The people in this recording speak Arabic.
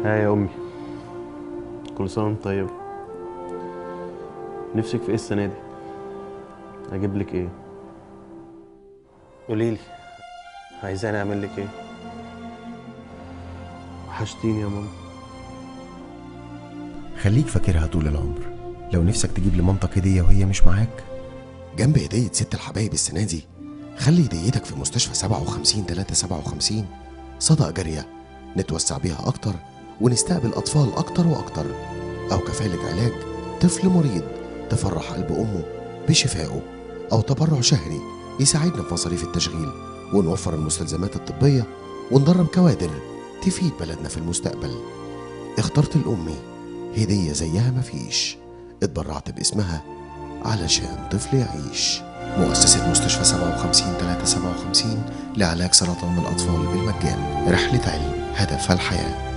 ها يا امي، كل سنه وانت طيب. نفسك في ايه السنه دي؟ اجيب لك ايه؟ قولي لي، عايزاني اعمل لك ايه؟ وحشتيني يا ماما. خليك فاكرها طول العمر. لو نفسك تجيب لمامتك هدية وهي مش معاك، جنب هدية ست الحبايب السنة دي خلي هديتك في مستشفى 57 صدقة جارية نتوسع بيها أكتر ونستقبل أطفال أكتر وأكتر، أو كفالة علاج طفل مريض تفرح قلب أمه بشفائه، أو تبرع شهري يساعدنا في مصاريف التشغيل ونوفر المستلزمات الطبية وندرب كوادر تفيد بلدنا في المستقبل. اخترت الأمي هدية زيها مفيش، اتبرعت باسمها علشان طفل يعيش. مؤسسة مستشفى 57 لعلاج سرطان الأطفال بالمجان، رحلة علم هدفها الحياة.